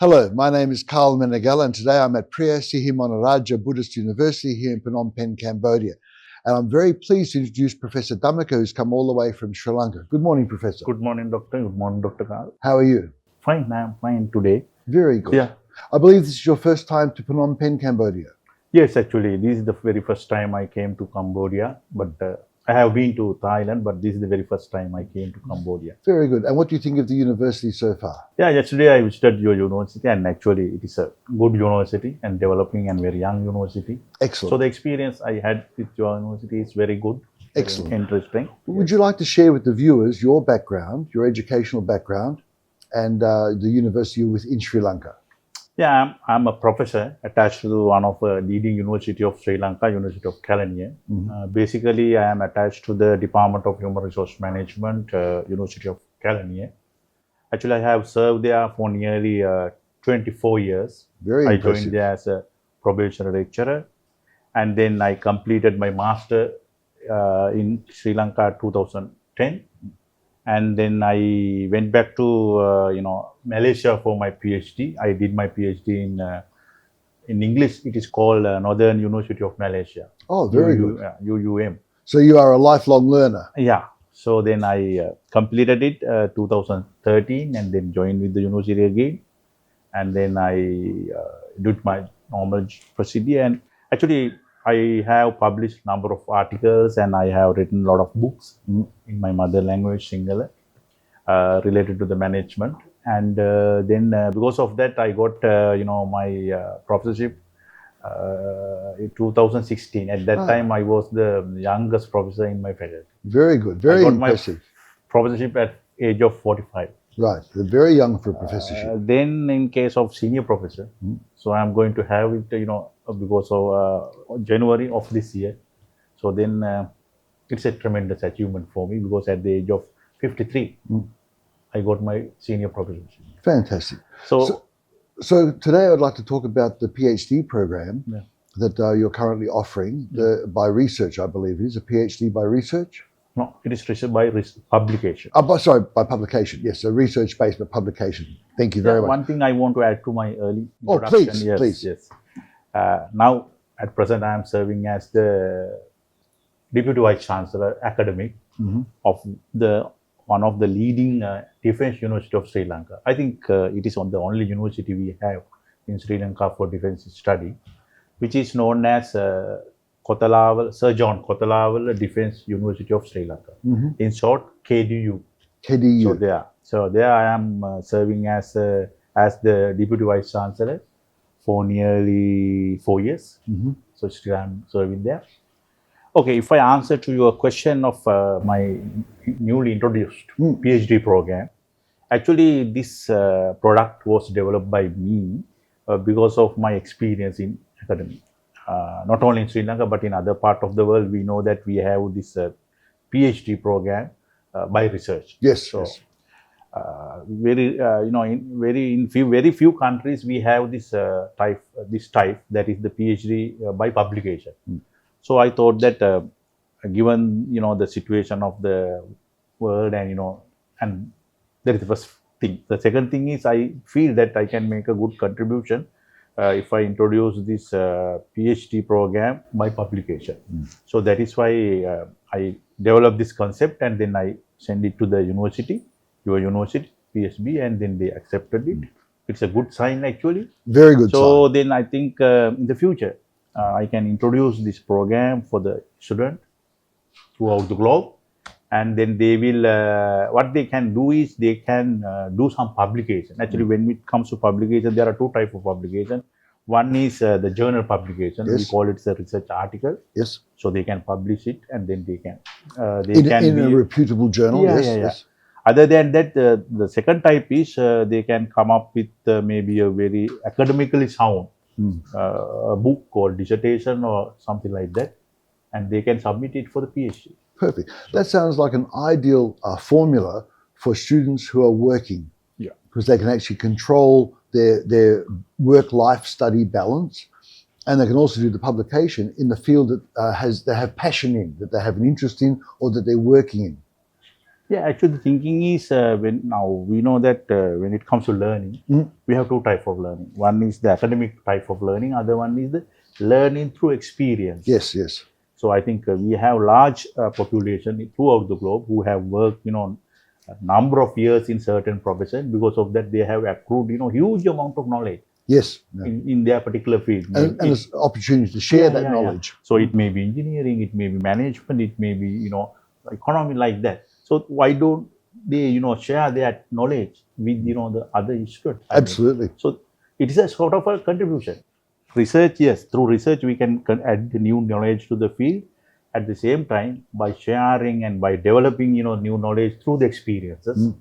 Hello, my name is Karl Meneghella, and today I'm at Priya Sihimonaraja Buddhist University here in Phnom Penh, Cambodia. And I'm very pleased to introduce Professor Dhammika, who's come all the way from Sri Lanka. Good morning, Professor. Good morning, Doctor. Good morning, Dr. Karl. How are you? Fine, I'm fine today. Very good. Yeah. I believe this is your first time to Phnom Penh, Cambodia. Yes, actually, this is the very first time I came to Cambodia, but I have been to Thailand, but this is the very first time I came to Cambodia. Very good. And what do you think of the university so far? Yeah, yesterday I visited your university, and actually it is a good university and developing and very young university. Excellent. So the experience I had with your university is very good. Excellent. Very interesting. Would you like to share with the viewers your background, your educational background, and the university within Sri Lanka? Yeah, I'm a professor attached to one of the leading university of Sri Lanka, University of Kelaniya. Basically, I am attached to the Department of Human Resource Management, University of Kelaniya. Actually, I have served there for nearly 24 years. Very I impressive. joined there as a probationary lecturer, and then I completed my master in Sri Lanka 2010. And then I went back to Malaysia for my PhD. I did my PhD in English. It is called Northern University of Malaysia. Oh, very good. UUM. So you are a lifelong learner. Yeah. So then I completed it 2013 and then joined with the university again. And then I did my normal procedure. And actually, I have published number of articles and I have written a lot of books in my mother language, Sinhala, related to the management. And then because of that, I got my professorship in 2016. At that time, I was the youngest professor in my faculty. Very good. Very I got impressive. my professorship at age of 45. Right. They're very young for a professorship. Then in case of senior professor, so I'm going to have it, because of January of this year. So then it's a tremendous achievement for me because at the age of 53, I got my senior professorship. Fantastic. So today I'd like to talk about the PhD program that you're currently offering by research, I believe it is, a PhD by research? no, it is research by publication. By publication. Yes, so research-based but publication. Thank you very much. One thing I want to add to my early Oh, introduction. please. Yes. Now, at present, I am serving as the Deputy Vice Chancellor Academic of one of the leading defense university of Sri Lanka. I think it is the only university we have in Sri Lanka for defense study, which is known as Sir John Kotalawala Defense University of Sri Lanka. In short, KDU. KDU. So there I am serving as the Deputy Vice Chancellor for nearly 4 years. So still I'm serving there. Okay, if I answer to your question of my newly introduced PhD program, actually this product was developed by me because of my experience in academy. Not only in Sri Lanka, but in other part of the world, we know that we have this PhD program by research. Yes. So, in very few countries we have this type that is the PhD by publication. So I thought that given the situation of the world and that is the first thing. The second thing is I feel that I can make a good contribution if I introduce this PhD program by publication. So that is why I developed this concept and then I send it to the university, your university, PSB, and then they accepted it. It's a good sign actually. Very good sign. So then I think in the future, I can introduce this program for the student throughout the globe. And then they will, what they can do is they can do some publication. Actually, when it comes to publication, there are two types of publication. One is the journal publication. We call it a research article. Yes. So they can publish it and then they can. In a reputable journal. Yes. Other than that, the second type is they can come up with maybe a very academically sound a book or dissertation or something like that. And they can submit it for the PhD. Perfect. That sounds like an ideal formula for students who are working. Yeah. Because they can actually control their work-life study balance, and they can also do the publication in the field that they have passion in, that they have an interest in, or that they're working in. Yeah, actually, the thinking is when now we know that when it comes to learning, we have two types of learning. One is the academic type of learning. Other one is the learning through experience. Yes, yes. So I think we have large population throughout the globe who have worked, a number of years in certain profession. Because of that, they have accrued, huge amount of knowledge. Yes. In their particular field. And there's opportunity to share that knowledge. So it may be engineering, it may be management, it may be, economy like that. So why don't they, share that knowledge with, the other students? Absolutely. So it is a sort of a contribution. Research, yes, through research we can add new knowledge to the field. At the same time, by sharing and by developing, new knowledge through the experiences,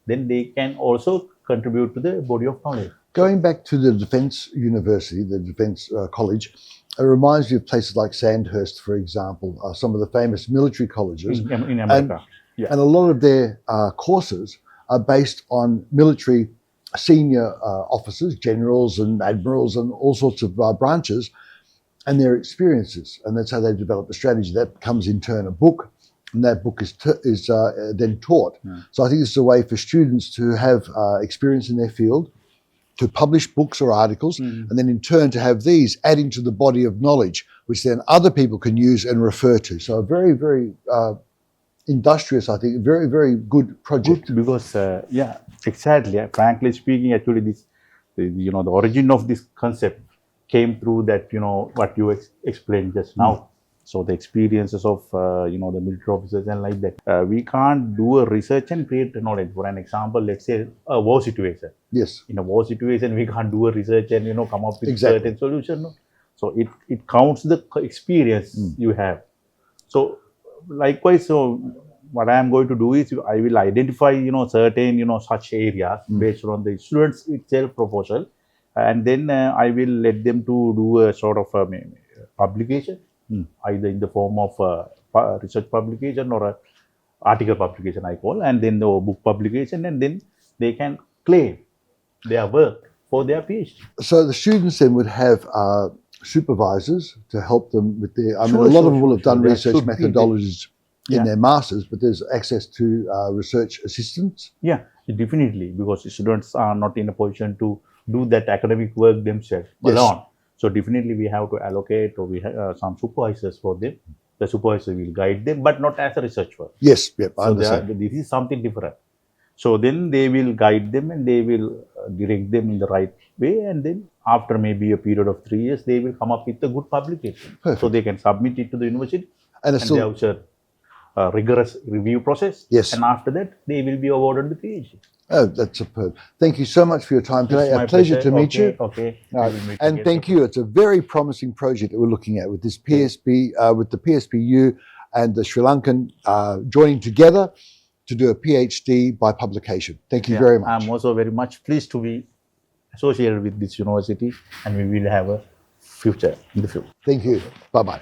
then they can also contribute to the body of knowledge. Going back to the Defence University, the Defence College, it reminds me of places like Sandhurst, for example, some of the famous military colleges. In America. And a lot of their courses are based on military senior officers, generals and admirals and all sorts of branches and their experiences. And that's how they develop a strategy. That becomes in turn a book, and that book is then taught. So I think this is a way for students to have experience in their field, to publish books or articles, and then in turn to have these adding to the body of knowledge, which then other people can use and refer to. So a very, very industrious, I think, very, very good project. Good, because, exactly. Frankly speaking, actually, the origin of this concept came through that, what you explained just now. So the experiences of, the military officers and like that. We can't do a research and create knowledge. For an example, let's say a war situation. Yes. In a war situation, we can't do a research and, come up with certain solution. No? So it counts the experience you have. So likewise, so what I am going to do is I will identify, certain, such areas based on the students itself proposal. And then I will let them to do a sort of a publication. Either in the form of a research publication or a article publication, I call, and then the book publication, and then they can claim their work for their PhD. So the students then would have supervisors to help them with their, a lot of them will have done research methodologies in their masters, but there's access to research assistants. Yeah, definitely, because students are not in a position to do that academic work themselves alone. So definitely we have to allocate, or we have some supervisors for them. The supervisor will guide them, but not as a research work. Yes, I understand. This is something different. So then they will guide them and they will direct them in the right way. And then after maybe a period of 3 years, they will come up with a good publication. Perfect. So they can submit it to the university. And they have a rigorous review process. Yes. And after that, they will be awarded the PhD. Oh, that's superb. Thank you so much for your time today. A pleasure to meet you. Okay. And thank you. It's a very promising project that we're looking at with this PSB, with the PSBU and the Sri Lankan joining together to do a PhD by publication. Thank you very much. I'm also very much pleased to be associated with this university, and we will have a future in the future. Thank you. Bye-bye.